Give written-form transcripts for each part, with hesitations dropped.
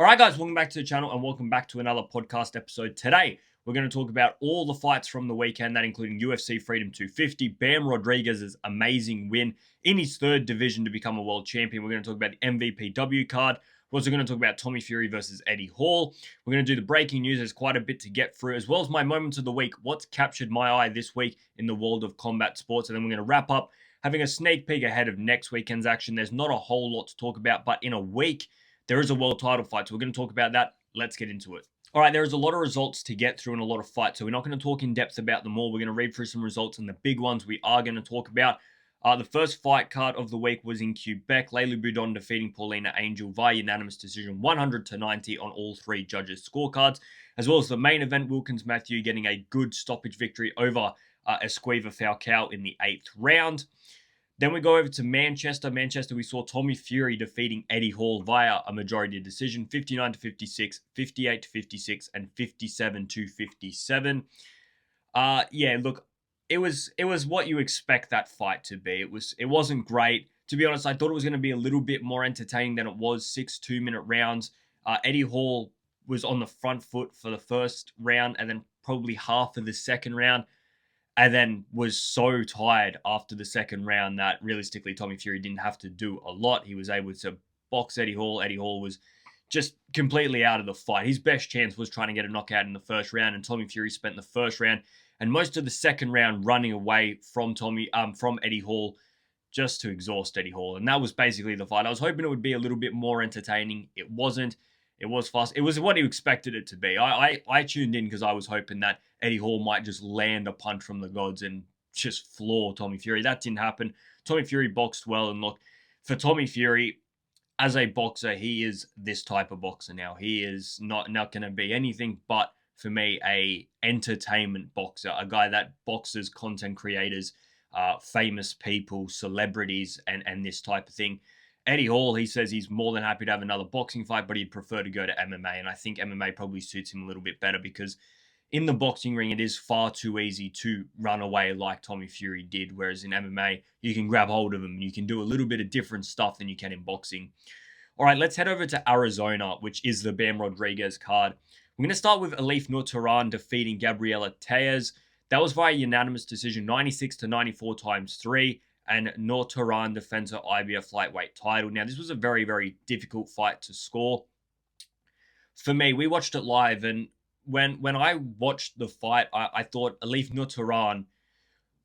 All right, guys, welcome back to the channel and welcome back to another podcast episode. Today, we're going to talk about all the fights from the weekend, that including UFC Freedom 250, Bam Rodriguez's amazing win in his third division to become a world champion. We're going to talk about the MVPW card. We're also going to talk about Tommy Fury versus Eddie Hall. We're going to do the breaking news. There's quite a bit to get through, as well as my moments of the week, what's captured my eye this week in the world of combat sports. And then we're going to wrap up having a sneak peek ahead of next weekend's action. There's not a whole lot to talk about, but in a week, there is a world title fight, so we're going to talk about that. Let's get into it. All right, there is a lot of results to get through and a lot of fights, so we're not going to talk in depth about them all. We're going to read through some results, and the big ones we are going to talk about. The first fight card of the week was in Quebec. Leila Boudon defeating Paulina Angel via unanimous decision, 100-90 on all three judges' scorecards, as well as the main event, Wilkins Matthew getting a good stoppage victory over Esquiva Falcao in the 8th round. Then we go over to Manchester. We saw Tommy Fury defeating Eddie Hall via a majority decision, 59-56, 58-56, and 57-57. Yeah, look, it was what you expect that fight to be. It wasn't great. To be honest, I thought it was going to be a little bit more entertaining than it was. 6 2-minute rounds. Eddie Hall was on the front foot for the first round and then probably half of the second round. And then was so tired after the second round that realistically Tommy Fury didn't have to do a lot. He was able to box Eddie Hall. Eddie Hall was just completely out of the fight. His best chance was trying to get a knockout in the first round, and Tommy Fury spent the first round and most of the second round running away from Eddie Hall just to exhaust Eddie Hall. And that was basically the fight. I was hoping it would be a little bit more entertaining. It wasn't. It was fast. It was what you expected it to be. I tuned in because I was hoping that Eddie Hall might just land a punch from the gods and just floor Tommy Fury. That didn't happen. Tommy Fury boxed well. And look, for Tommy Fury, as a boxer, he is this type of boxer now. He is not going to be anything but, for me, a entertainment boxer. A guy that boxes content creators, famous people, celebrities, and this type of thing. Eddie Hall, he says he's more than happy to have another boxing fight, but he'd prefer to go to MMA. And I think MMA probably suits him a little bit better because in the boxing ring, it is far too easy to run away like Tommy Fury did. Whereas in MMA, you can grab hold of him and you can do a little bit of different stuff than you can in boxing. All right, let's head over to Arizona, which is the Bam Rodriguez card. We're going to start with Elif Nurtaran defeating Gabriela Tejas. That was via unanimous decision, 96-94 times 3. And Nurtaran defends her IBF lightweight title. Now, this was a very, very difficult fight to score. For me, we watched it live, and when I watched the fight, I thought Elif Nurtaran,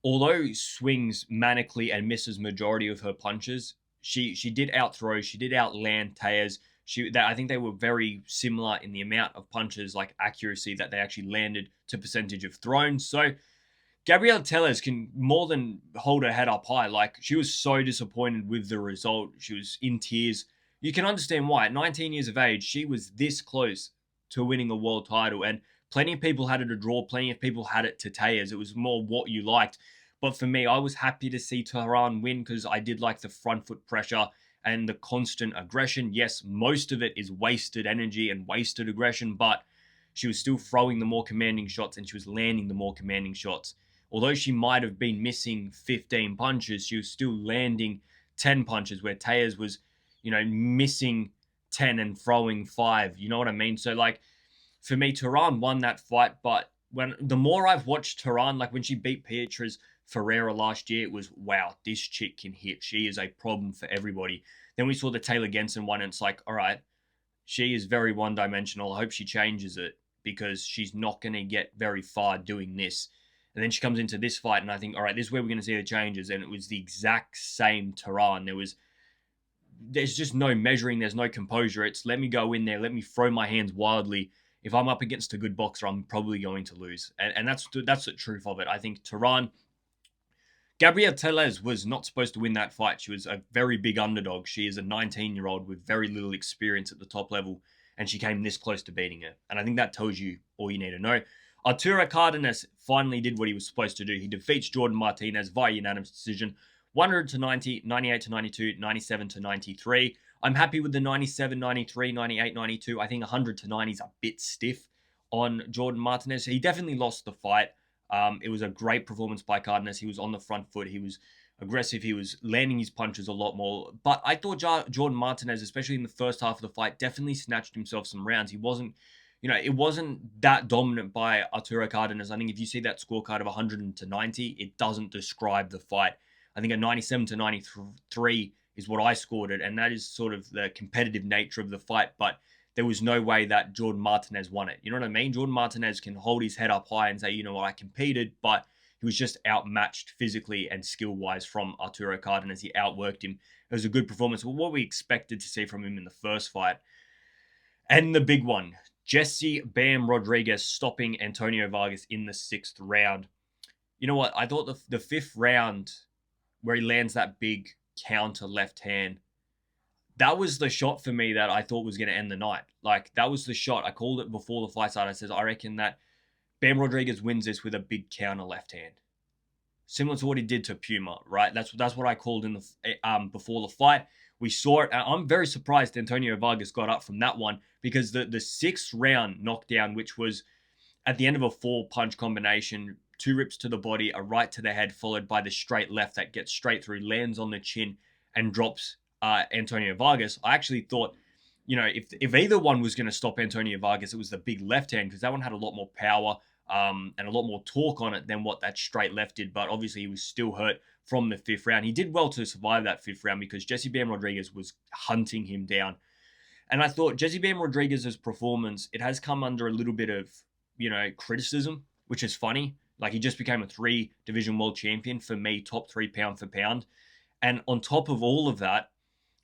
although swings manically and misses majority of her punches, she did outthrow, she did outland Tejas. I think they were very similar in the amount of punches, like accuracy, that they actually landed to percentage of thrown. So Gabriela Tejas can more than hold her head up high. Like, she was so disappointed with the result. She was in tears. You can understand why. At 19 years of age, she was this close to winning a world title. And plenty of people had it a draw. Plenty of people had it to Tejas. It was more what you liked. But for me, I was happy to see Tehran win because I did like the front foot pressure and the constant aggression. Yes, most of it is wasted energy and wasted aggression, but she was still throwing the more commanding shots and she was landing the more commanding shots. Although she might have been missing 15 punches, she was still landing 10 punches, where Tejas was, missing 10 and throwing 5. You know what I mean? So, like, for me, Tehran won that fight. But the more I've watched Tehran, like when she beat Beatriz Pereira last year, it was, wow, this chick can hit. She is a problem for everybody. Then we saw the Taylor Genson one, and it's like, all right, she is very one-dimensional. I hope she changes it because she's not going to get very far doing this. And then she comes into this fight, and I think, all right, this is where we're going to see the changes. And it was the exact same Tehran. There's just no measuring. There's no composure. It's let me go in there. Let me throw my hands wildly. If I'm up against a good boxer, I'm probably going to lose. And that's the truth of it. I think Tehran, Gabriela Tejas was not supposed to win that fight. She was a very big underdog. She is a 19-year-old with very little experience at the top level, and she came this close to beating her. And I think that tells you all you need to know. Arturo Cardenas finally did what he was supposed to do. He defeats Jordan Martinez via unanimous decision, 100-90, 98-92, 97-93. I'm happy with the 97-93, 98-92. I think 100-90 is a bit stiff on Jordan Martinez. He definitely lost the fight. It was a great performance by Cardenas. He was on the front foot. He was aggressive. He was landing his punches a lot more. But I thought Jordan Martinez, especially in the first half of the fight, definitely snatched himself some rounds. He wasn't, it wasn't that dominant by Arturo Cardenas. I think if you see that scorecard of 100 to 90, it doesn't describe the fight. I think a 97 to 93 is what I scored it, and that is sort of the competitive nature of the fight. But there was no way that Jordan Martinez won it. You know what I mean? Jordan Martinez can hold his head up high and say, you know what, I competed, but he was just outmatched physically and skill-wise from Arturo Cardenas. He outworked him. It was a good performance. Well, what we expected to see from him in the first fight. And the big one, Jesse Bam Rodriguez stopping Antonio Vargas in the 6th round. You know what? I thought the 5th round where he lands that big counter left hand, that was the shot for me that I thought was going to end the night. Like, that was the shot. I called it before the fight started. I said, I reckon that Bam Rodriguez wins this with a big counter left hand. Similar to what he did to Puma, right? That's what I called in the before the fight. We saw it. I'm very surprised Antonio Vargas got up from that one, because the 6th round knockdown, which was at the end of a 4-punch combination, 2 rips to the body, a right to the head, followed by the straight left that gets straight through, lands on the chin, and drops Antonio Vargas. I actually thought, if either one was going to stop Antonio Vargas, it was the big left hand, because that one had a lot more power and a lot more torque on it than what that straight left did. But obviously he was still hurt from the 5th round. He did well to survive that 5th round, because Jesse Bam Rodriguez was hunting him down. And I thought Jesse Bam Rodriguez's performance, it has come under a little bit of, criticism, which is funny. Like, he just became a 3-division world champion. For me, top 3 pound for pound. And on top of all of that,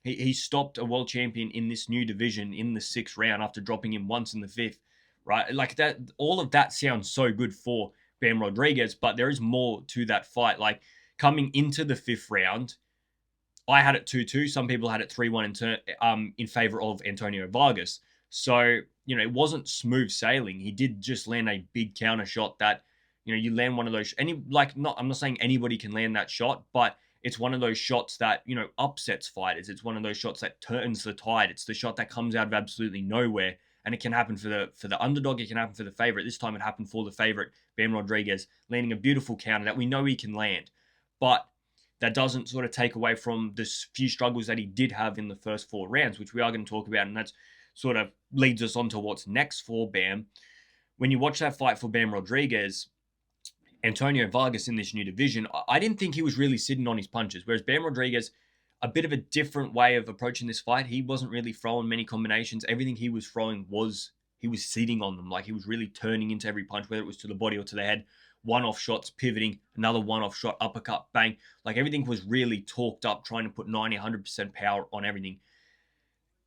he stopped a world champion in this new division in the 6th round after dropping him once in the 5th, right? Like, that, all of that sounds so good for Bam Rodriguez, but there is more to that fight. Like, coming into the 5th round, I had it 2-2. Some people had it 3-1 in favor of Antonio Vargas. So, it wasn't smooth sailing. He did just land a big counter shot that, you land one of those. I'm not saying anybody can land that shot, but it's one of those shots that, upsets fighters. It's one of those shots that turns the tide. It's the shot that comes out of absolutely nowhere. And it can happen for the underdog. It can happen for the favorite. This time it happened for the favorite, Bam Rodriguez, landing a beautiful counter that we know he can land. But that doesn't sort of take away from the few struggles that he did have in the first 4 rounds, which we are going to talk about. And that's sort of leads us on to what's next for Bam. When you watch that fight for Bam Rodriguez, Antonio Vargas in this new division, I didn't think he was really sitting on his punches. Whereas Bam Rodriguez, a bit of a different way of approaching this fight. He wasn't really throwing many combinations. Everything he was throwing he was sitting on them. Like, he was really turning into every punch, whether it was to the body or to the head. One-off shots, pivoting, another one-off shot, uppercut, bang. Like, everything was really torqued up, trying to put 90, 100% power on everything.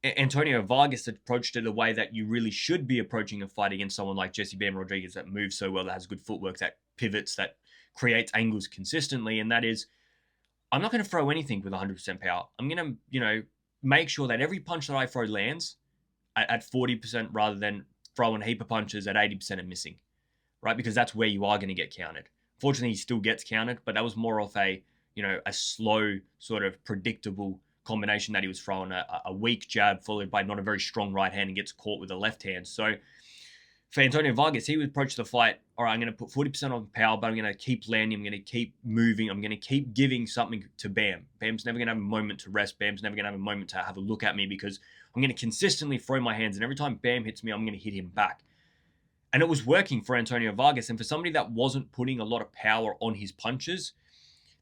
Antonio Vargas approached it the way that you really should be approaching a fight against someone like Jesse Bam Rodriguez, that moves so well, that has good footwork, that pivots, that creates angles consistently. And that is, I'm not going to throw anything with 100% power. I'm going to, make sure that every punch that I throw lands at 40% rather than throwing a heap of punches at 80% and missing, right? Because that's where you are going to get countered. Fortunately, he still gets countered, but that was more of a slow, sort of predictable combination that he was throwing, a weak jab followed by not a very strong right hand, and gets caught with a left hand. So for Antonio Vargas, he would approach the fight, all right, I'm going to put 40% on power, but I'm going to keep landing, I'm going to keep moving, I'm going to keep giving something to Bam. Bam's never going to have a moment to rest. Bam's never going to have a moment to have a look at me, because I'm going to consistently throw my hands, and every time Bam hits me, I'm going to hit him back. And it was working for Antonio Vargas. And for somebody that wasn't putting a lot of power on his punches,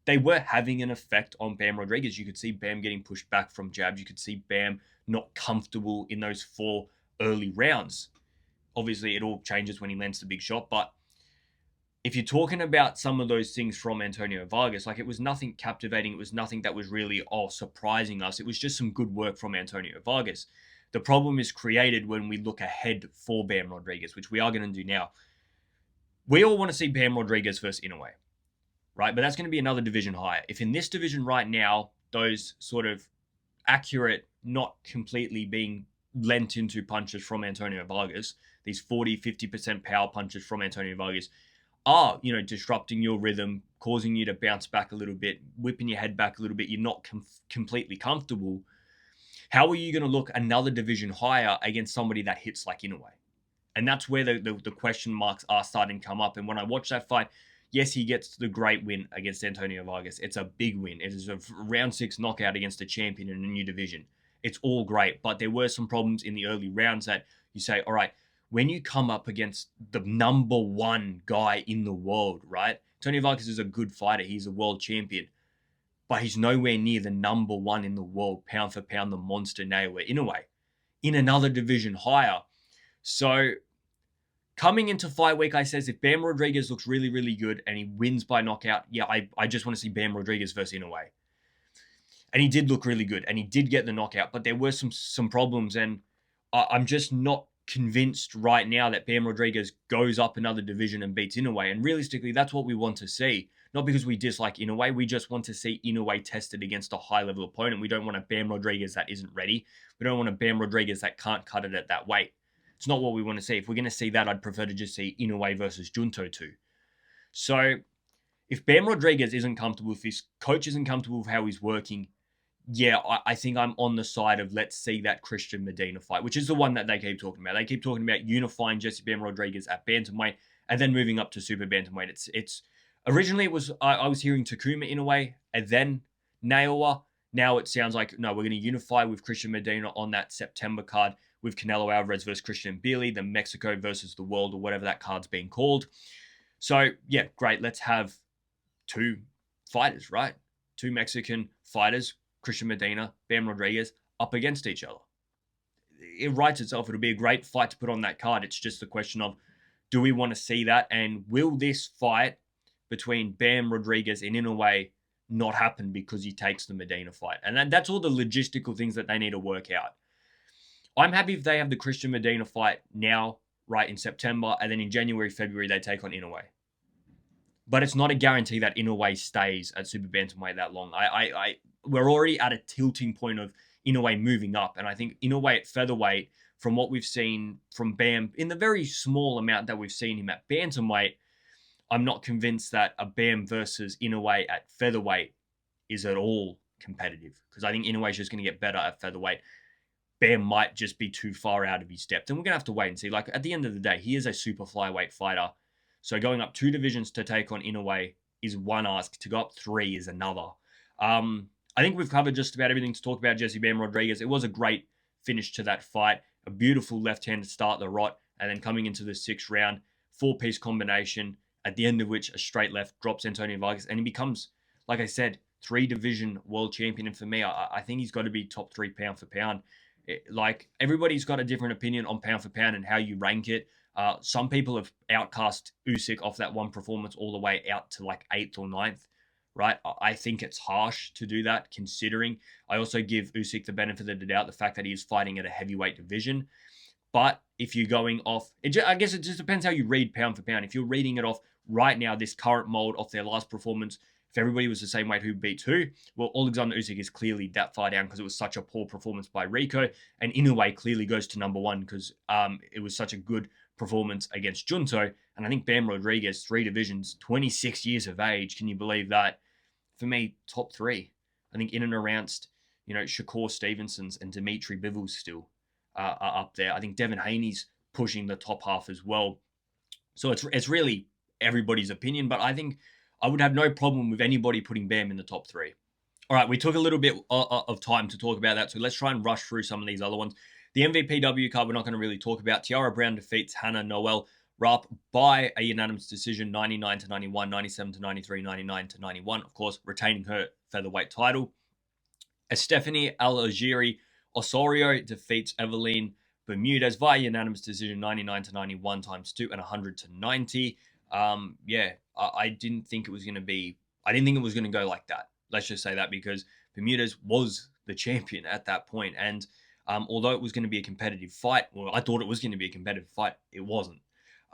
they were having an effect on Bam Rodriguez. You could see Bam getting pushed back from jabs. You could see Bam not comfortable in those 4 early rounds. Obviously, it all changes when he lands the big shot. But if you're talking about some of those things from Antonio Vargas, like, it was nothing captivating. It was nothing that was really, surprising us. It was just some good work from Antonio Vargas. The problem is created when we look ahead for Bam Rodriguez, which we are going to do now. We all want to see Bam Rodriguez versus Inoue, right? But that's going to be another division higher. If in this division right now, those sort of accurate, not completely being lent into punches from Antonio Vargas, these 40, 50% power punches from Antonio Vargas are, disrupting your rhythm, causing you to bounce back a little bit, whipping your head back a little bit, you're not completely comfortable. How are you going to look another division higher against somebody that hits like Inoue? And that's where the question marks are starting to come up. And when I watch that fight, Yes, he gets the great win against Antonio Vargas. It's a big win. It is a round 6 knockout against a champion in a new division. It's all great, but there were some problems in the early rounds that you say, all right, when you come up against the number 1 guy in the world, right? Antonio Vargas is a good fighter. He's a world champion, but he's nowhere near the number 1 in the world, pound for pound, the monster Inoue, in another division higher. So coming into fight week, I says if Bam Rodriguez looks really, really good and he wins by knockout, yeah, I just want to see Bam Rodriguez versus Inoue. And he did look really good, and he did get the knockout, but there were some problems, and I'm just not convinced right now that Bam Rodriguez goes up another division and beats Inoue. And realistically, that's what we want to see. Not because we dislike Inoue, we just want to see Inoue tested against a high-level opponent. We don't want a Bam Rodriguez that isn't ready. We don't want a Bam Rodriguez that can't cut it at that weight. It's not what we want to see. If we're going to see that, I'd prefer to just see Inoue versus Junto 2. So if Bam Rodriguez isn't comfortable, if his coach isn't comfortable with how he's working, yeah, I think I'm on the side of let's see that Christian Medina fight, which is the one that they keep talking about. They keep talking about unifying Jesse Bam Rodriguez at bantamweight and then moving up to super bantamweight. It's originally it was I was hearing Takuma in a way and then Naoya. Now it sounds like no, we're going to unify with Christian Medina on that September card with Canelo Alvarez versus Christian Bealey, the Mexico versus the world or whatever that card's being called. So yeah, great. Let's have 2 fighters, right? 2 Mexican fighters. Christian Medina, Bam Rodriguez, up against each other. It writes itself. It'll be a great fight to put on that card. It's just a question of, do we want to see that? And will this fight between Bam Rodriguez and Inoue not happen because he takes the Medina fight? And that's all the logistical things that they need to work out. I'm happy if they have the Christian Medina fight now, right, in September, and then in January, February, they take on Inoue. But it's not a guarantee that Inoue stays at super bantamweight that long. We're already at a tilting point of Inoue moving up. And I think Inoue at featherweight, from what we've seen from Bam, in the very small amount that we've seen him at bantamweight, I'm not convinced that a Bam versus Inoue at featherweight is at all competitive. Because I think Inoue is just going to get better at featherweight. Bam might just be too far out of his depth. And we're going to have to wait and see. Like, at the end of the day, he is a super flyweight fighter. So going up 2 divisions to take on Inoue is one ask. To go up 3 is another. I think we've covered just about everything to talk about Jesse Bam Rodriguez. It was a great finish to that fight. A beautiful left-hand to start the rot. And then coming into the 6th round, 4-piece combination, at the end of which a straight left drops Antonio Vargas. And he becomes, like I said, 3-division world champion. And for me, I think he's got to be top 3 pound for pound. Like, everybody's got a different opinion on pound for pound and how you rank it. Some people have outcast Usyk off that one performance all the way out to like 8th or 9th, right? I think it's harsh to do that, considering I also give Usyk the benefit of the doubt, the fact that he is fighting at a heavyweight division. But if you're going off, I guess it just depends how you read pound for pound. If you're reading it off right now, this current mold off their last performance, if everybody was the same weight, who beats who? Well, Alexander Usyk is clearly that far down because it was such a poor performance by Rico. And Inoue clearly goes to number 1 because it was such a good performance against Junto. And I think Bam Rodriguez, 3 divisions, 26 years of age. Can you believe that? For me, top 3. I think in and around, Shakur Stevenson's and Dimitri Bivol still are up there. I think Devin Haney's pushing the top half as well. So it's really everybody's opinion, but I think I would have no problem with anybody putting Bam in the top 3. All right, we took a little bit of time to talk about that, so let's try and rush through some of these other ones. The MVPW card we're not going to really talk about. Tiara Brown defeats Hannah Noel Rapp by a unanimous decision, 99-91, 97-93, 99-91. Of course, retaining her featherweight title. Stephanie Algieri Osorio defeats Evelyn Bermudez via unanimous decision, 99-91 times 2 and 100-90. I didn't think it was going to be. I didn't think it was going to go like that. Let's just say that, because Bermudez was the champion at that point, and although it was going to be a competitive fight, well, I thought it was going to be a competitive fight. It wasn't.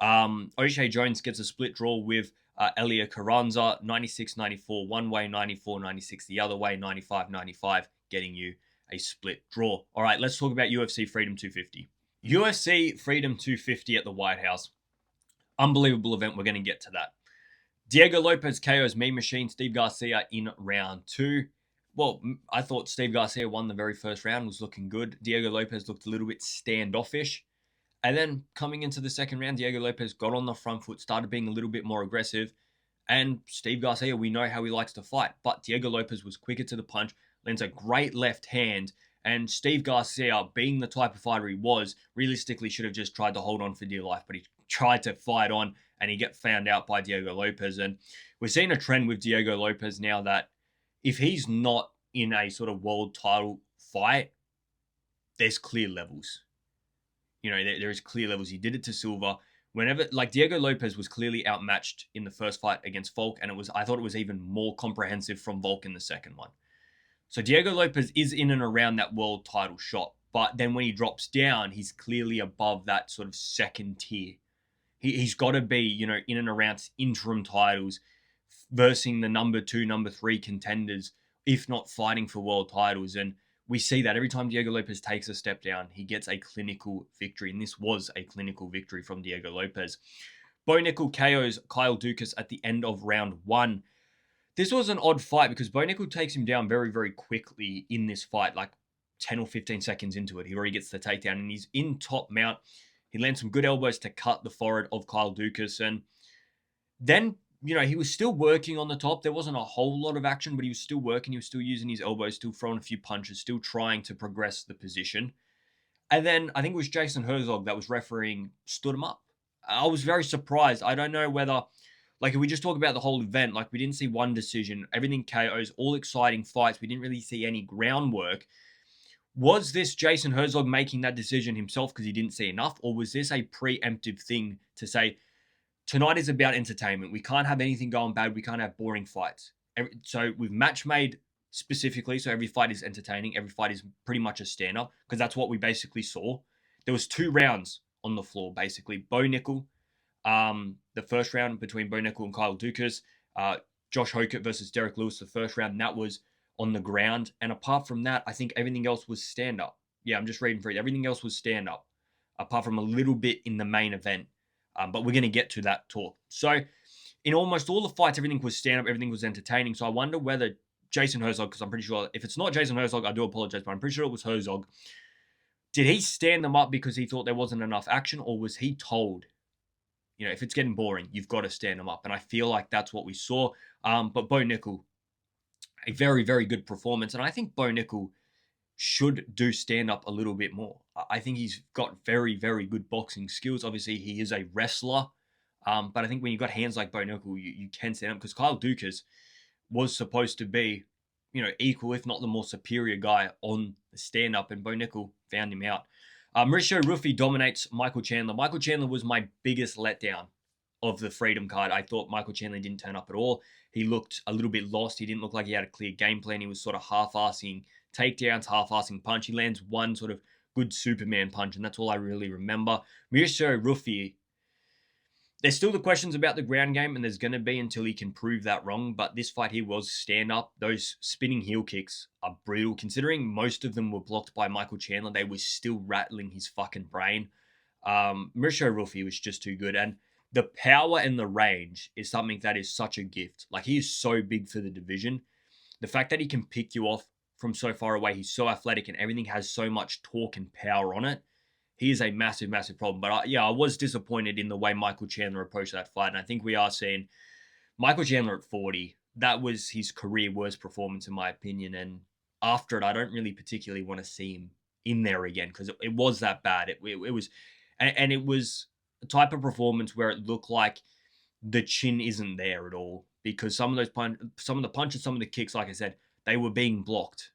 O'Shea Jones gets a split draw with Elia Carranza, 96-94 one way, 94-96 the other way, 95-95, getting you a split draw. All right, let's talk about UFC Freedom 250. UFC Freedom 250 at the White House. Unbelievable event. We're going to get to that. Diego Lopes KOs Mean Machine Steve Garcia in round 2. Well, I thought Steve Garcia won the very first round, was looking good. Diego Lopes looked a little bit standoffish. And then coming into the second round, Diego Lopes got on the front foot, started being a little bit more aggressive. And Steve Garcia, we know how he likes to fight, but Diego Lopes was quicker to the punch, lands a great left hand, and Steve Garcia, being the type of fighter he was, realistically should have just tried to hold on for dear life, but he tried to fight on, and he get found out by Diego Lopes. And we're seeing a trend with Diego Lopes now that if he's not in a sort of world title fight, there's clear levels. You know, there is clear levels. He did it to Silva. Whenever, like, Diego Lopes was clearly outmatched in the first fight against Volk, and I thought it was even more comprehensive from Volk in the second one. So Diego Lopes is in and around that world title shot, but then when he drops down, he's clearly above that sort of second tier. He's got to be, you know, in and around interim titles, versing the number 2, number 3 contenders, if not fighting for world titles. And we see that every time Diego Lopes takes a step down, he gets a clinical victory. And this was a clinical victory from Diego Lopes. Bo Nickal KOs Kyle Dukas at the end of round 1. This was an odd fight because Bo Nickal takes him down very, very quickly in this fight, like 10 or 15 seconds into it. He already gets the takedown and he's in top mount. He lands some good elbows to cut the forehead of Kyle Dukas. And then, you know, he was still working on the top. There wasn't a whole lot of action, but he was still working. He was still using his elbows, still throwing a few punches, still trying to progress the position. And then I think it was Jason Herzog that was refereeing, stood him up. I was very surprised. I don't know whether, like, if we just talk about the whole event, like, we didn't see one decision, everything KOs, all exciting fights. We didn't really see any groundwork. Was this Jason Herzog making that decision himself because he didn't see enough? Or was this a preemptive thing to say, tonight is about entertainment. We can't have anything going bad. We can't have boring fights. So we've match made specifically, so every fight is entertaining. Every fight is pretty much a stand-up because that's what we basically saw. There was 2 rounds on the floor, basically. Bo Nickal, the first round between Bo Nickal and Kyle Dukas. Josh Hokit versus Derek Lewis, the first round, and that was on the ground. And apart from that, I think everything else was stand-up. Yeah, I'm just reading through it. Everything else was stand-up, apart from a little bit in the main event. But we're going to get to that talk. So in almost all the fights, everything was stand-up, everything was entertaining. So I wonder whether Jason Herzog, because I'm pretty sure, if it's not Jason Herzog, I do apologize, but I'm pretty sure it was Herzog. Did he stand them up because he thought there wasn't enough action, or was he told, you know, if it's getting boring, you've got to stand them up? And I feel like that's what we saw. But Bo Nickal, a very, very good performance. And I think Bo Nickal should do stand up a little bit more. I think he's got very, very good boxing skills. Obviously, he is a wrestler. But I think when you've got hands like Bo Nickal, you can stand up, because Kyle Dukas was supposed to be, you know, equal, if not the more superior guy on the stand up, and Bo Nickal found him out. Mauricio Ruffy dominates Michael Chandler. Michael Chandler was my biggest letdown of the Freedom card. I thought Michael Chandler didn't turn up at all. He looked a little bit lost. He didn't look like he had a clear game plan. He was sort of half-assing takedowns, half-assing punch. He lands one sort of good Superman punch, and that's all I really remember. Mauricio Ruffy, there's still the questions about the ground game, and there's going to be until he can prove that wrong. But this fight here was stand-up. Those spinning heel kicks are brutal. Considering most of them were blocked by Michael Chandler, they were still rattling his fucking brain. Mauricio Ruffy was just too good. And the power and the range is something that is such a gift. Like, he is so big for the division. The fact that he can pick you off from so far away, he's so athletic, and everything has so much torque and power on it. He is a massive, massive problem. But I was disappointed in the way Michael Chandler approached that fight. And I think we are seeing Michael Chandler at 40. That was his career worst performance, in my opinion. And after it, I don't really particularly want to see him in there again, because it was that bad. It was, and it was a type of performance where it looked like the chin isn't there at all, because some of the punches, some of the kicks, like I said, they were being blocked.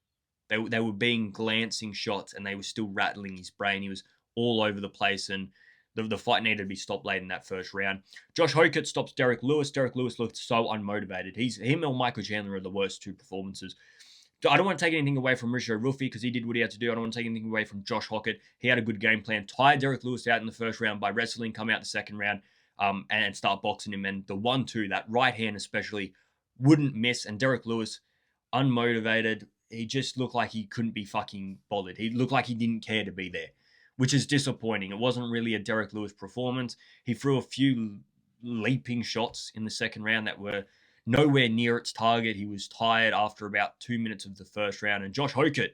They were being glancing shots, and they were still rattling his brain. He was all over the place, and the fight needed to be stopped late in that first round. Josh Hokit stops Derek Lewis. Derek Lewis looked so unmotivated. Him or Michael Chandler are the worst 2 performances. I don't want to take anything away from Mauricio Ruffy, because he did what he had to do. I don't want to take anything away from Josh Hokit. He had a good game plan. Tired Derek Lewis out in the first round by wrestling, come out the second round, and start boxing him. And the 1-2, that right hand especially, wouldn't miss. And Derek Lewis, unmotivated. He just looked like he couldn't be fucking bothered. He looked like he didn't care to be there, which is disappointing. It wasn't really a Derek Lewis performance. He threw a few leaping shots in the second round that were nowhere near its target. He was tired after about 2 minutes of the first round. And Josh Hokit,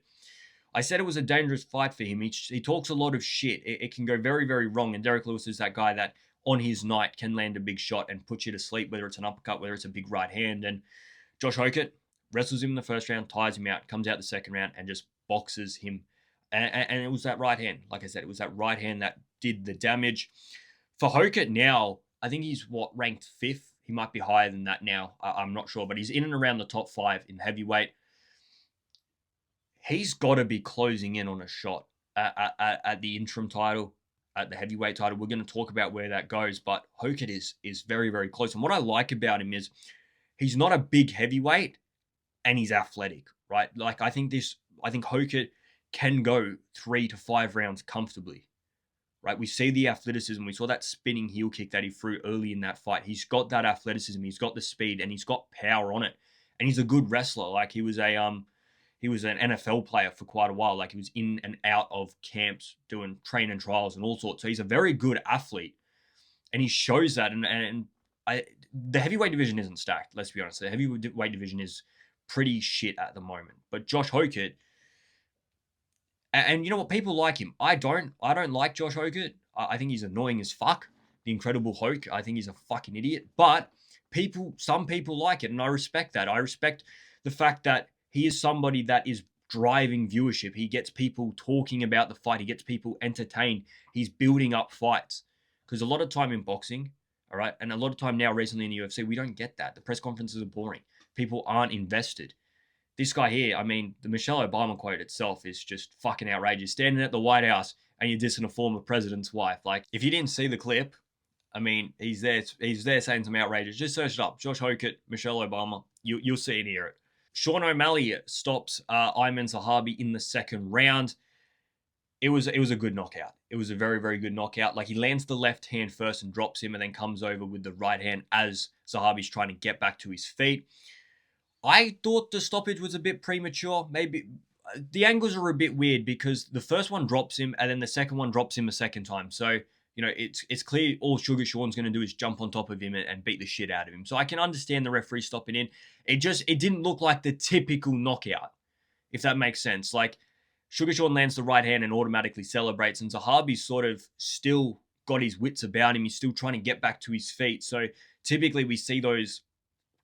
I said it was a dangerous fight for him. He talks a lot of shit. It can go very, very wrong. And Derek Lewis is that guy that on his night can land a big shot and put you to sleep, whether it's an uppercut, whether it's a big right hand. And Josh Hokit wrestles him in the first round, tires him out, comes out the second round, and just boxes him. And it was that right hand. Like I said, it was that right hand that did the damage. For Hokit now, I think he's ranked 5th. He might be higher than that now. I'm not sure, but he's in and around the top 5 in heavyweight. He's got to be closing in on a shot at the interim title, at the heavyweight title. We're going to talk about where that goes, but Hokit is very, very close. And what I like about him is he's not a big heavyweight and he's athletic, right? Like I think Hokit can go 3 to 5 rounds comfortably, right? We see the athleticism. We saw that spinning heel kick that he threw early in that fight. He's got that athleticism. He's got the speed and he's got power on it. And he's a good wrestler. Like he was an NFL player for quite a while. Like he was in and out of camps doing training trials and all sorts. So he's a very good athlete, and he shows that. The heavyweight division isn't stacked. Let's be honest. The heavyweight division is pretty shit at the moment. But Josh Hokit, and you know what? People like him. I don't like Josh Hokit. I think he's annoying as fuck. The Incredible Hulk. I think he's a fucking idiot. But some people like it, and I respect that. I respect the fact that he is somebody that is driving viewership. He gets people talking about the fight. He gets people entertained. He's building up fights. Because a lot of time in boxing, all right, and a lot of time now recently in the UFC, we don't get that. The press conferences are boring. People aren't invested. This guy here, I mean, the Michelle Obama quote itself is just fucking outrageous. Standing at the White House and you're dissing a former president's wife. Like, if you didn't see the clip, I mean, he's there saying some outrageous. Just search it up. Josh Hokit, Michelle Obama. You'll see and hear it. Sean O'Malley stops Ayman Zahabi in the second round. It was a good knockout. It was a very, very good knockout. Like, he lands the left hand first and drops him and then comes over with the right hand as Zahabi's trying to get back to his feet. I thought the stoppage was a bit premature. Maybe the angles are a bit weird because the first one drops him and then the second one drops him a second time. So, you know, it's clear all Sugar Sean's going to do is jump on top of him and beat the shit out of him. So I can understand the referee stopping in. It didn't look like the typical knockout, if that makes sense. Like, Sugar Sean lands the right hand and automatically celebrates, and Zahabi's sort of still got his wits about him. He's still trying to get back to his feet. So typically we see those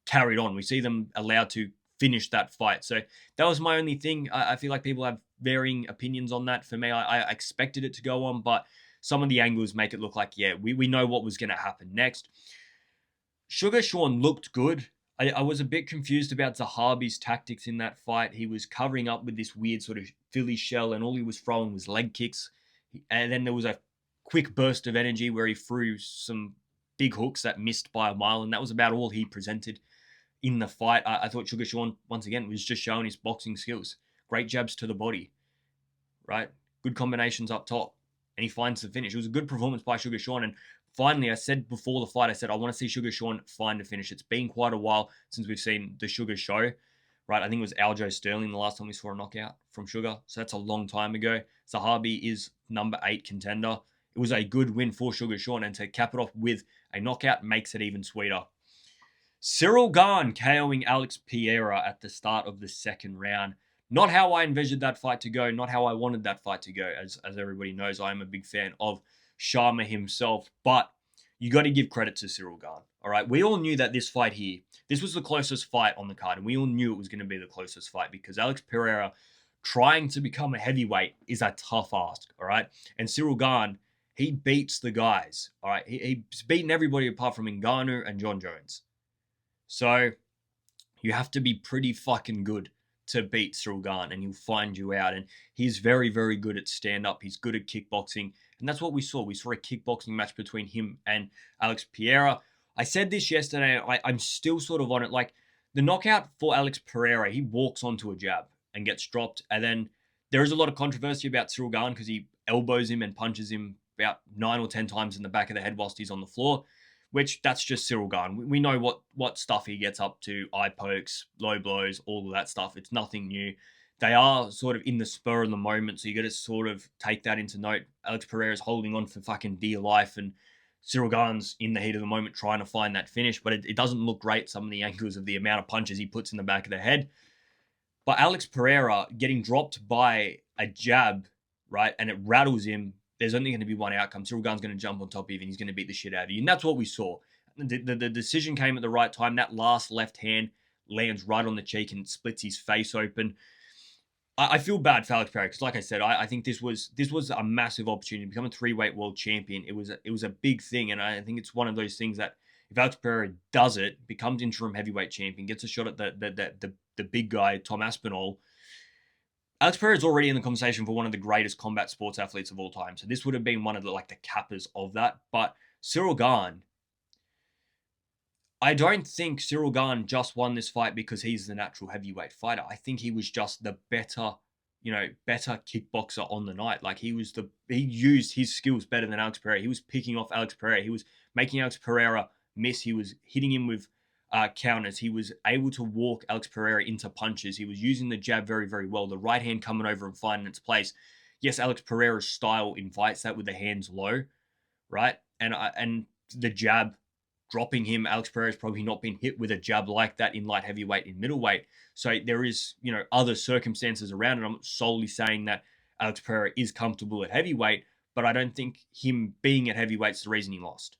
carried on. We see them allowed to finish that fight. So that was my only thing. I feel like people have varying opinions on that. For me, I expected it to go on, but some of the angles make it look like, yeah, we know what was going to happen next. Sugar Sean looked good. I was a bit confused about Zahabi's tactics in that fight. He was covering up with this weird sort of Philly shell, and all he was throwing was leg kicks. And then there was a quick burst of energy where he threw some big hooks that missed by a mile, and that was about all he presented in the fight. I thought Sugar Sean, once again, was just showing his boxing skills. Great jabs to the body, right? Good combinations up top, and he finds the finish. It was a good performance by Sugar Sean, and finally, I said before the fight, I want to see Sugar Sean find a finish. It's been quite a while since we've seen the Sugar show, right? I think it was Aljo Sterling the last time we saw a knockout from Sugar, so that's a long time ago. Zahabi is number 8 contender. It was a good win for Sugar Sean, and to cap it off with a knockout makes it even sweeter. Ciryl Gane KOing Alex Pereira at the start of the second round. Not how I envisioned that fight to go, not how I wanted that fight to go. As everybody knows, I am a big fan of Sharma himself, but you got to give credit to Ciryl Gane. All right, we all knew that this fight here, this was the closest fight on the card, and we all knew it was going to be the closest fight because Alex Pereira trying to become a heavyweight is a tough ask. All right, and Ciryl Gane, he beats the guys. All right, he's beaten everybody apart from Ngannou and John Jones. So you have to be pretty fucking good to beat Ciryl Gane, and he'll find you out. And he's very, very good at stand-up. He's good at kickboxing. And that's what we saw. We saw a kickboxing match between him and Alex Pereira. I said this yesterday. I'm still sort of on it. Like, the knockout for Alex Pereira, he walks onto a jab and gets dropped. And then there is a lot of controversy about Ciryl Gane because he elbows him and punches him about 9 or 10 times in the back of the head whilst he's on the floor, which that's just Ciryl Gane. We know what stuff he gets up to, eye pokes, low blows, all of that stuff. It's nothing new. They are sort of in the spur of the moment, so you got to sort of take that into note. Alex Pereira's holding on for fucking dear life, and Ciryl Gane's in the heat of the moment trying to find that finish, but it doesn't look great, some of the angles of the amount of punches he puts in the back of the head. But Alex Pereira getting dropped by a jab, right, and it rattles him, there's only going to be one outcome. Ciryl Gane's going to jump on top of you and he's going to beat the shit out of you. And that's what we saw. The decision came at the right time. That last left hand lands right on the cheek and splits his face open. I feel bad for Alex Pereira because, like I said, I think this was a massive opportunity to become a 3-weight world champion. It was a big thing, and I think it's one of those things that if Alex Pereira does it, becomes interim heavyweight champion, gets a shot at the big guy Tom Aspinall. Alex Pereira is already in the conversation for one of the greatest combat sports athletes of all time. So this would have been one of the cappers of that. But Ciryl Gane, I don't think Ciryl Gane just won this fight because he's the natural heavyweight fighter. I think he was just the better kickboxer on the night. Like he used his skills better than Alex Pereira. He was picking off Alex Pereira. He was making Alex Pereira miss. He was hitting him with counters. He was able to walk Alex Pereira into punches. He was using the jab very, very well. The right hand coming over and finding its place. Yes, Alex Pereira's style invites that with the hands low, right? And the jab dropping him. Alex Pereira's probably not been hit with a jab like that in light heavyweight, in middleweight. So there is, other circumstances around it. I'm not solely saying that Alex Pereira is comfortable at heavyweight, but I don't think him being at heavyweight's the reason he lost.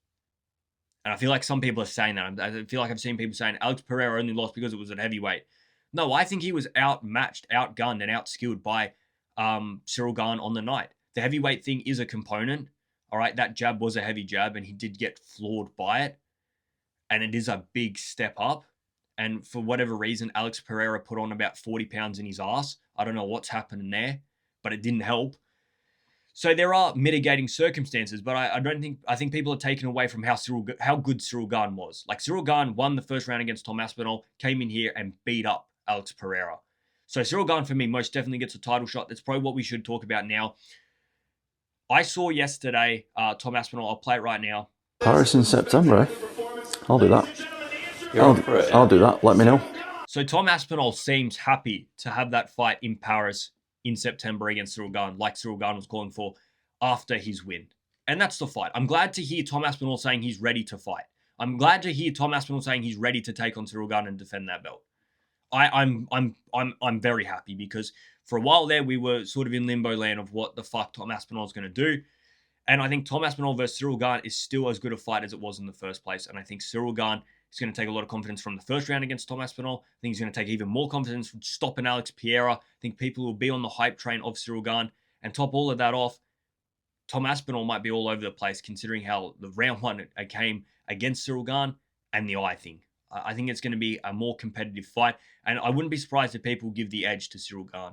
And I feel like some people are saying that. I feel like I've seen people saying Alex Pereira only lost because it was at heavyweight. No, I think he was outmatched, outgunned, and outskilled by Ciryl Gane on the night. The heavyweight thing is a component. All right, that jab was a heavy jab, and he did get floored by it. And it is a big step up. And for whatever reason, Alex Pereira put on about 40 pounds in his ass. I don't know what's happening there, but it didn't help. So there are mitigating circumstances, but I think people are taken away from how good Ciryl Gane was. Like Ciryl Gane won the first round against Tom Aspinall, came in here and beat up Alex Pereira. So Ciryl Gane for me most definitely gets a title shot. That's probably what we should talk about now. I saw yesterday Tom Aspinall. I'll play it right now. Paris in September, eh? I'll do that. I'll do that. Let me know. So Tom Aspinall seems happy to have that fight in Paris in September against Ciryl Gane, like Ciryl Gane was calling for after his win. And that's the fight. I'm glad to hear Tom Aspinall saying he's ready to fight. I'm glad to hear Tom Aspinall saying he's ready to take on Ciryl Gane and defend that belt. I'm very happy because for a while there we were sort of in limbo land of what the fuck Tom Aspinall is going to do. And I think Tom Aspinall versus Ciryl Gane is still as good a fight as it was in the first place. And I think Ciryl Gane is going to take a lot of confidence from the first round against Tom Aspinall. I think he's going to take even more confidence from stopping Alex Pereira. I think people will be on the hype train of Ciryl Gane. And top all of that off, Tom Aspinall might be all over the place considering how the round one came against Ciryl Gane and the eye thing. I think it's going to be a more competitive fight. And I wouldn't be surprised if people give the edge to Ciryl Gane.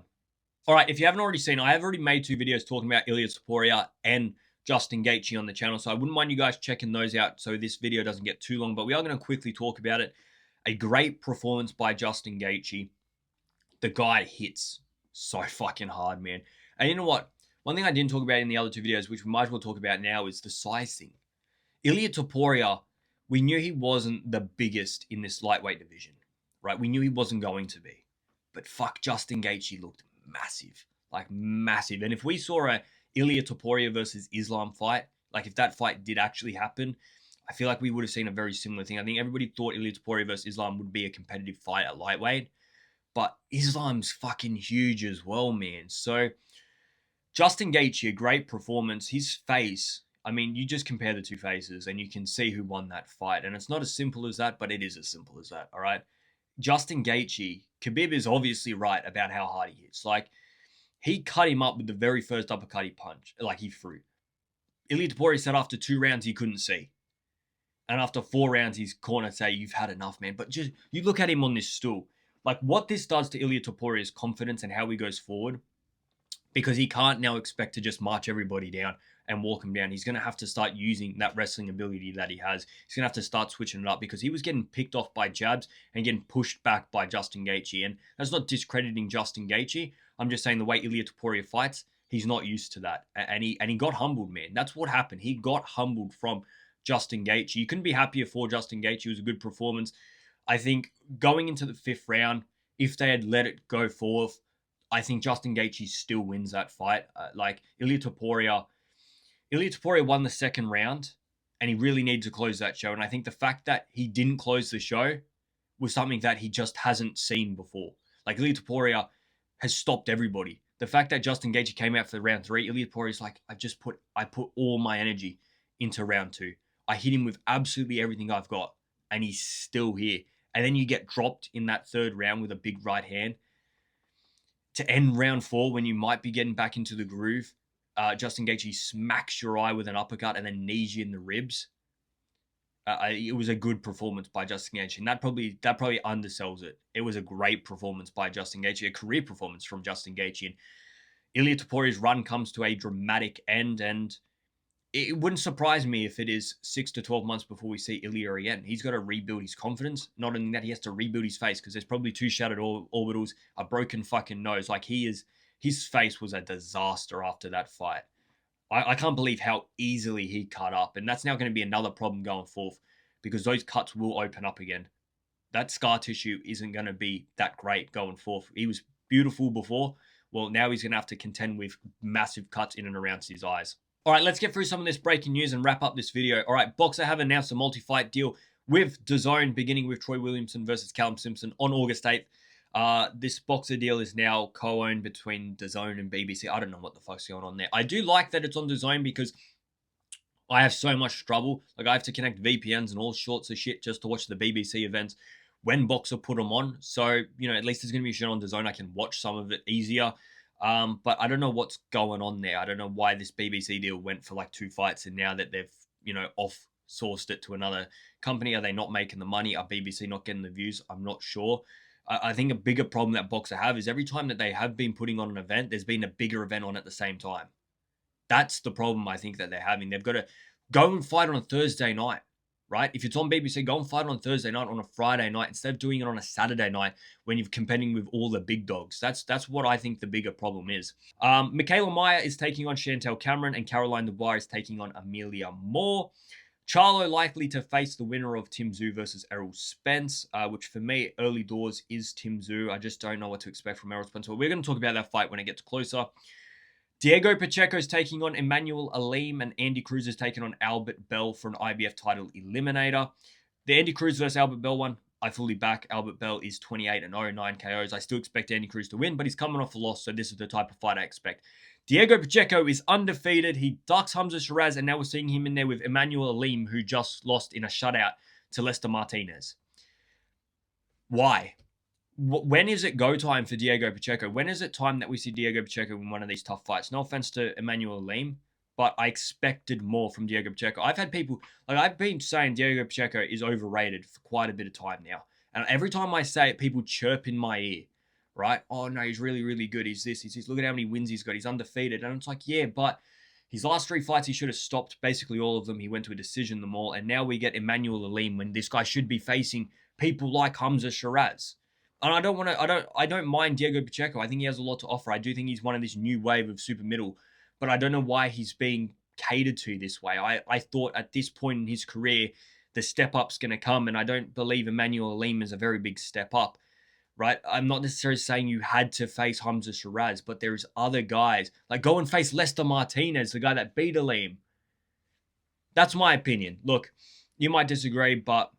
All right, if you haven't already seen, I have already made 2 videos talking about Ilia Topuria and Justin Gaethje on the channel, so I wouldn't mind you guys checking those out so this video doesn't get too long, but we are going to quickly talk about it. A great performance by Justin Gaethje. The guy hits so fucking hard, man. And you know what? One thing I didn't talk about in the other 2 videos, which we might as well talk about now, is the size thing. Ilia Topuria, we knew he wasn't the biggest in this lightweight division, right? We knew he wasn't going to be. But fuck, Justin Gaethje looked massive. Like, massive. And if we saw a Ilia Topuria versus Islam fight, like if that fight did actually happen, I feel like we would have seen a very similar thing. I think everybody thought Ilia Topuria versus Islam would be a competitive fight at lightweight, but Islam's fucking huge as well, man. So Justin Gaethje, a great performance. His face, I mean, you just compare the 2 faces and you can see who won that fight. And it's not as simple as that, but it is as simple as that, all right? Justin Gaethje, Khabib is obviously right about how hard he hits. Like, he cut him up with the very first uppercut he threw. Ilia Topuria said after 2 rounds he couldn't see. And after 4 rounds, his corner say, you've had enough, man. But just, you look at him on this stool. Like, what this does to Ilia Topuria's confidence and how he goes forward, because he can't now expect to just march everybody down and walk him down. He's going to have to start using that wrestling ability that he has. He's going to have to start switching it up because he was getting picked off by jabs and getting pushed back by Justin Gaethje. And that's not discrediting Justin Gaethje. I'm just saying the way Ilia Topuria fights, he's not used to that. And he got humbled, man. That's what happened. He got humbled from Justin Gaethje. You couldn't be happier for Justin Gaethje. It was a good performance. I think going into the 5th round, if they had let it go forth, I think Justin Gaethje still wins that fight. Ilia Topuria won the 2nd round, and he really needed to close that show. And I think the fact that he didn't close the show was something that he just hasn't seen before. Like, Ilia Topuria has stopped everybody. The fact that Justin Gaethje came out for round 3, Ilia Topuria is like, I put all my energy into round 2. I hit him with absolutely everything I've got, and he's still here. And then you get dropped in that 3rd round with a big right hand. To end round 4, when you might be getting back into the groove, Justin Gaethje smacks your eye with an uppercut and then knees you in the ribs. It was a good performance by Justin Gaethje, and that probably undersells it. It was a great performance by Justin Gaethje, a career performance from Justin Gaethje. And Ilia Topuria's run comes to a dramatic end, and it wouldn't surprise me if it is 6 to 12 months before we see Ilia again. He's got to rebuild his confidence. Not only that, he has to rebuild his face, because there's probably 2 shattered orbitals, a broken fucking nose. Like, his face was a disaster after that fight. I can't believe how easily he cut up. And that's now going to be another problem going forth, because those cuts will open up again. That scar tissue isn't going to be that great going forth. He was beautiful before. Well, now he's going to have to contend with massive cuts in and around his eyes. All right, let's get through some of this breaking news and wrap up this video. All right, Boxer have announced a multi-fight deal with DAZN, beginning with Troy Williamson versus Callum Simpson on August 8th. This Boxer deal is now co-owned between DAZN and BBC. I don't know what the fuck's going on there. I do like that it's on DAZN, because I have so much trouble. Like, I have to connect VPNs and all sorts of shit just to watch the BBC events when Boxer put them on. So, you know, at least there's going to be shit on DAZN. I can watch some of it easier. But I don't know what's going on there. I don't know why this BBC deal went for like 2 fights, and now that they've, you know, off-sourced it to another company, are they not making the money? Are BBC not getting the views? I'm not sure. I think a bigger problem that Boxer have is every time that they have been putting on an event, there's been a bigger event on at the same time. That's the problem I think that they're having. They've got to go and fight on a Thursday night, right? If it's on BBC, go and fight on Thursday night, on a Friday night, instead of doing it on a Saturday night when you're competing with all the big dogs. That's what I think the bigger problem is. Michaela Meyer is taking on Chantel Cameron, and Caroline Dubois is taking on Amelia Moore. Charlo likely to face the winner of Tim Tszyu versus Errol Spence, which for me, early doors is Tim Tszyu. I just don't know what to expect from Errol Spence, but we're going to talk about that fight when it gets closer. Diego Pacheco is taking on Emmanuel Alim, and Andy Cruz is taking on Albert Bell for an IBF title eliminator. The Andy Cruz versus Albert Bell one, I fully back. Albert Bell is 28-0, 9 KOs. I still expect Andy Cruz to win, but he's coming off a loss, so this is the type of fight I expect. Diego Pacheco is undefeated. He ducks Hamza Shiraz, and now we're seeing him in there with Emmanuel Alim, who just lost in a shutout to Lester Martinez. Why? When is it go time for Diego Pacheco? When is it time that we see Diego Pacheco in one of these tough fights? No offense to Emmanuel Alim, but I expected more from Diego Pacheco. I've had people, like, I've been saying Diego Pacheco is overrated for quite a bit of time now. And every time I say it, people chirp in my ear, right? Oh, no, he's really, really good. He's this, he's this. Look at how many wins he's got. He's undefeated. And it's like, yeah, but his last 3 fights, he should have stopped basically all of them. He went to a decision them all. And now we get Emmanuel Alim when this guy should be facing people like Hamza Shiraz. And I don't mind Diego Pacheco. I think he has a lot to offer. I do think he's one of this new wave of super middle, but I don't know why he's being catered to this way. I thought at this point in his career, the step up's going to come, and I don't believe Emmanuel Alim is a very big step up, right? I'm not necessarily saying you had to face Hamza Shiraz, but there's other guys. Like, go and face Lester Martinez, the guy that beat Alim. That's my opinion. Look, you might disagree, but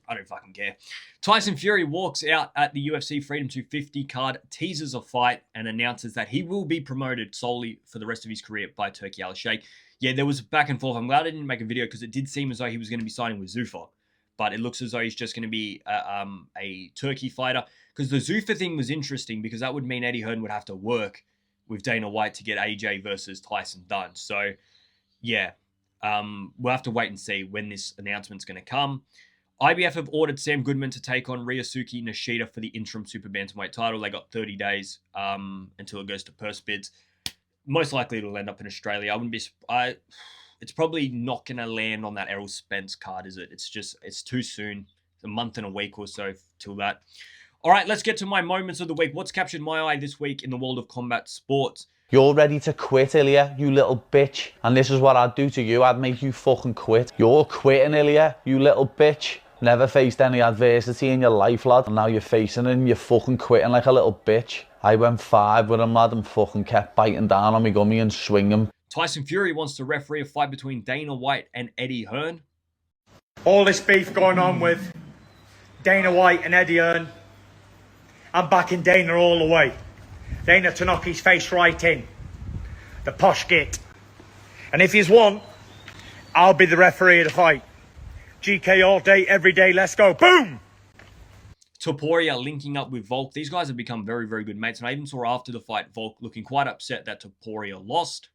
I don't fucking care. Tyson Fury walks out at the UFC Freedom 250 card, teases a fight, and announces that he will be promoted solely for the rest of his career by Turki Al-Sheikh. Yeah, there was back and forth. I'm glad I didn't make a video, because it did seem as though he was going to be signing with Zuffa. But it looks as though he's just going to be a Turkey fighter. Because the Zuffa thing was interesting, because that would mean Eddie Hearn would have to work with Dana White to get AJ versus Tyson done. So, yeah, we'll have to wait and see when this announcement's going to come. IBF have ordered Sam Goodman to take on Ryosuke Nishida for the interim super bantamweight title. They got 30 days until it goes to purse bids. Most likely it'll end up in Australia. It's probably not going to land on that Errol Spence card, is it? It's too soon. It's a month and a week or so till that. All right, let's get to my moments of the week. What's captured my eye this week in the world of combat sports? You're ready to quit, Ilia, you little bitch. And this is what I'd do to you. I'd make you fucking quit. You're quitting, Ilia, you little bitch. Never faced any adversity in your life, lad. And now you're facing it and you're fucking quitting like a little bitch. I went 5 with him, lad, and fucking kept biting down on me gummy and swinging. Tyson Fury wants to referee a fight between Dana White and Eddie Hearn. All this beef going on with Dana White and Eddie Hearn. I'm backing Dana all the way. Dana to knock his face right in. The posh git. And if he's won, I'll be the referee of the fight. GK all day, every day, let's go. Boom! Topuria linking up with Volk. These guys have become very, very good mates. And I even saw after the fight, Volk looking quite upset that Topuria lost.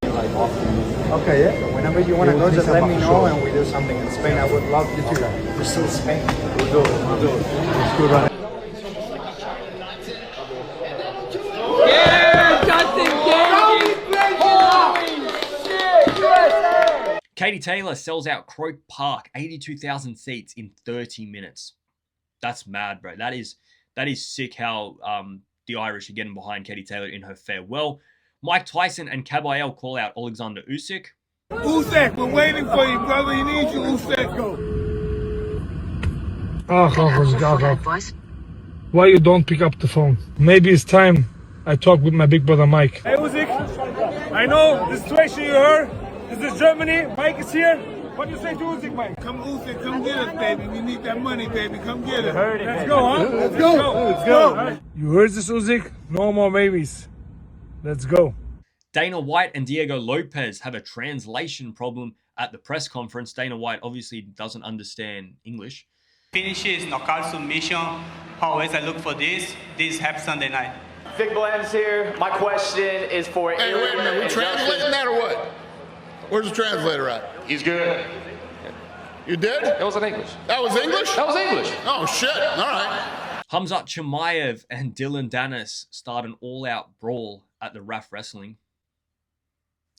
Okay, yeah. Whenever you want to go, just let me know and we do something in Spain. I would love you to. We're still in Spain. We'll do it. We'll do it. It's good, right? Katie Taylor sells out Croke Park, 82,000 seats in 30 minutes. That's mad, bro. That is sick how the Irish are getting behind Katie Taylor in her farewell. Mike Tyson and Kabayel call out Alexander Usyk. Usyk, we're waiting for you, brother. He needs you, Usyk. Go. Why you don't pick up the phone? Maybe it's time I talk with my big brother Mike. Hey, Usyk. I know the situation you heard. This is Germany. Mike is here. What do you say to Usyk, Mike? Come, Usyk, come get us, baby. We need that money, baby. Come get it. Let's go, huh? Let's go. Let's go. You heard this, Usyk? No more maybes. Let's go. Dana White and Diego Lopes have a translation problem at the press conference. Dana White obviously doesn't understand English. Finishes knockout submission. Always I look for this. This happens Sunday night. Vic Bland's here. My question is for... Hey, wait a minute. We translating that or what? Where's the translator at? He's good. You did? That was in English. That was English? That was English. Oh, shit. All right. Hamzat Chimaev and Dylan Danis start an all-out brawl at the RAF Wrestling.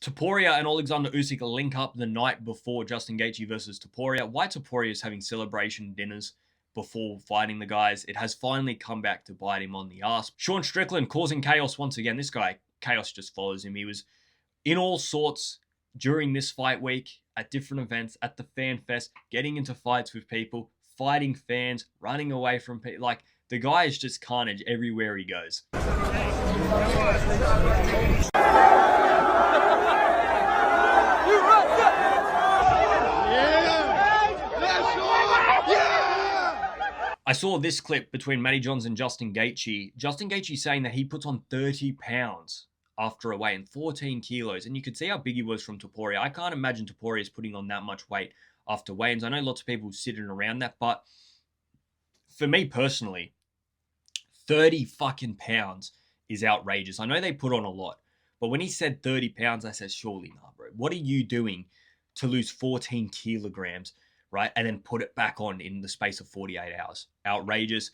Topuria and Alexander Usyk link up the night before Justin Gaethje versus Topuria. Why Topuria is having celebration dinners before fighting the guys, it has finally come back to bite him on the ass. Sean Strickland causing chaos once again. This guy, chaos just follows him. He was in all sorts during this fight week, at different events, at the Fan Fest, getting into fights with people, fighting fans, running away from people. Like, the guy is just carnage everywhere he goes. I saw this clip between Matty Johns and Justin Gaethje. Justin Gaethje saying that he puts on 30 pounds after a weigh-in, 14 kilos. And you could see how big he was from Topuria. I can't imagine Topuria is putting on that much weight after weigh-ins. I know lots of people sitting around that, but for me personally, 30 fucking pounds is outrageous. I know they put on a lot, but when he said 30 pounds, I said, surely not, bro. What are you doing to lose 14 kilograms, right? And then put it back on in the space of 48 hours. Outrageous.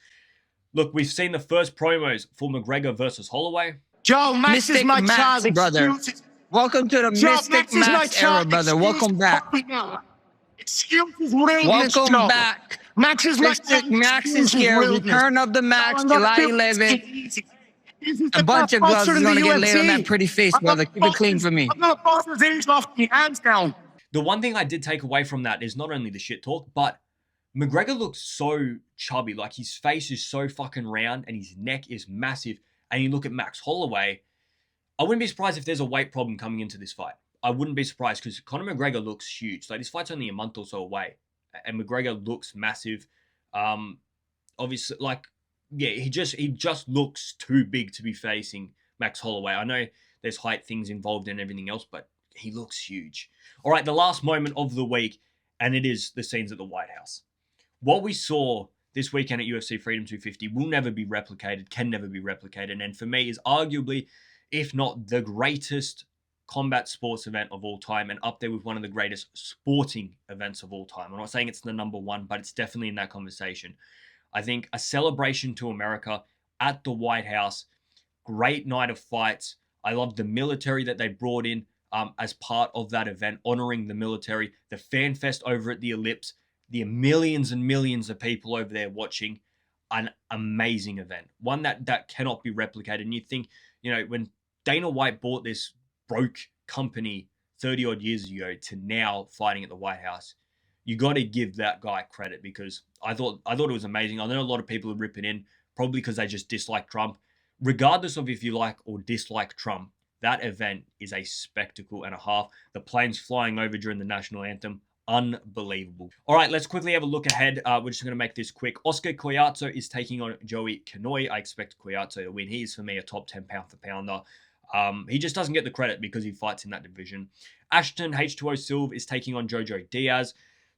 Look, we've seen the first promos for McGregor versus Holloway. Joe, Max is my child, brother. Welcome to the Mystic Max era, brother. Welcome back. Excuses, Welcome back. Max is Mystic Max is here. Return of the Max, July 11th. A bunch of gloves is going to get laid on that pretty face, brother. Keep it clean for me. I'm going to boss his age off me, hands down. The one thing I did take away from that is not only the shit talk, but McGregor looks so chubby. Like, his face is so fucking round and his neck is massive. And you look at Max Holloway, I wouldn't be surprised if there's a weight problem coming into this fight. I wouldn't be surprised because Conor McGregor looks huge. Like, this fight's only a month or so away. And McGregor looks massive. Obviously, like, yeah, he just looks too big to be facing Max Holloway. I know there's height things involved and everything else, but he looks huge. All right, the last moment of the week, and it is the scenes at the White House. What we saw this weekend at UFC Freedom 250 will never be replicated, can never be replicated, and for me is arguably, if not the greatest combat sports event of all time, and up there with one of the greatest sporting events of all time. I'm not saying it's the number one, but it's definitely in that conversation. I think a celebration to America at the White House, great night of fights. I love the military that they brought in as part of that event, honoring the military, the fan fest over at the Ellipse, the millions and millions of people over there watching. An amazing event, one that cannot be replicated. And you think, when Dana White bought this broke company 30 odd years ago to now fighting at the White House, you got to give that guy credit, because I thought it was amazing. I know a lot of people are ripping in, probably because they just dislike Trump. Regardless of if you like or dislike Trump, that event is a spectacle and a half. The planes flying over during the national anthem, Unbelievable. All right, let's quickly have a look ahead. We're just going to make this quick. Oscar Koyatsu is taking on Joey Kanoi. I expect Koyatsu to win. He is, for me, a top 10 pound-for-pounder. He just doesn't get the credit because he fights in that division. Ashton H2O Silva is taking on Jojo Diaz.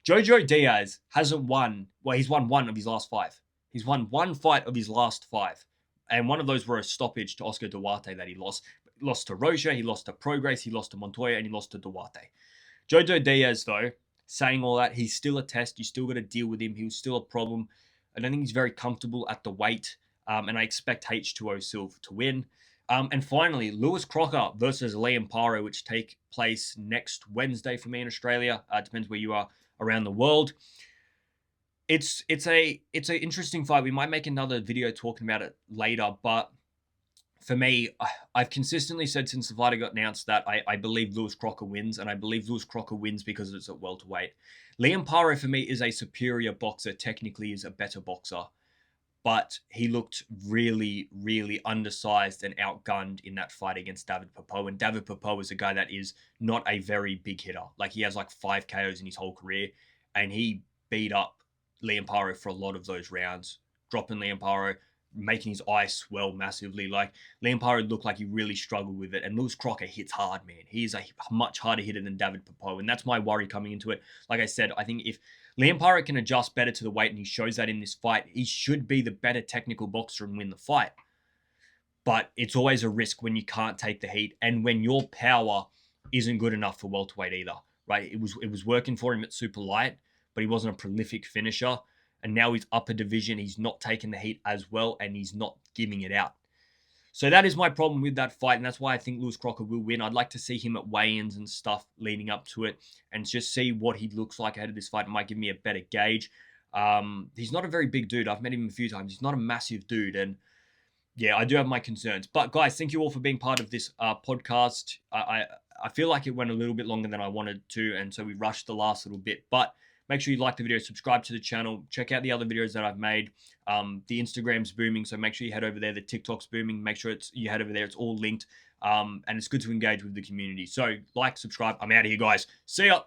Jojo Diaz hasn't won. Well, he's won 1 of his last 5. He's won 1 fight of his last 5. And one of those were a stoppage to Oscar Duarte that he lost. He lost to Rocha, he lost to Prograis, he lost to Montoya, and he lost to Duarte. Jojo Diaz, though, saying all that, he's still a test. You still got to deal with him. He was still a problem. I don't think he's very comfortable at the weight. And I expect H2O Silva to win. And finally, Lewis Crocker versus Liam Paro, which take place next Wednesday for me in Australia. Depends where you are around the world. It's an interesting fight. We might make another video talking about it later, but for me, I've consistently said since the fight got announced that I believe Lewis Crocker wins, and I believe Lewis Crocker wins because it's at welterweight. Liam Paro, for me, is a superior boxer, technically is a better boxer, but he looked really, really undersized and outgunned in that fight against David Popo, and David Popo is a guy that is not a very big hitter. Like, he has like 5 KOs in his whole career, and he beat up Liam Paro for a lot of those rounds, dropping Liam Paro, making his eyes swell massively. Like, Liam Paro looked like he really struggled with it. And Lewis Crocker hits hard, man. He is a much harder hitter than David Popo. And that's my worry coming into it. Like I said, I think if Liam Paro can adjust better to the weight, and he shows that in this fight, he should be the better technical boxer and win the fight. But it's always a risk when you can't take the heat, and when your power isn't good enough for welterweight either, right? It was working for him at super light, but he wasn't a prolific finisher. And now he's upper division. He's not taking the heat as well, and he's not giving it out. So that is my problem with that fight, and that's why I think Lewis Crocker will win. I'd like to see him at weigh-ins and stuff leading up to it, and just see what he looks like ahead of this fight. It might give me a better gauge. He's not a very big dude. I've met him a few times. He's not a massive dude, and yeah, I do have my concerns. But guys, thank you all for being part of this podcast. I feel like it went a little bit longer than I wanted to, and so we rushed the last little bit, but make sure you like the video, subscribe to the channel, check out the other videos that I've made. The Instagram's booming, so make sure you head over there. The TikTok's booming. Make sure you head over there. It's all linked. And it's good to engage with the community. So like, subscribe. I'm out of here, guys. See ya.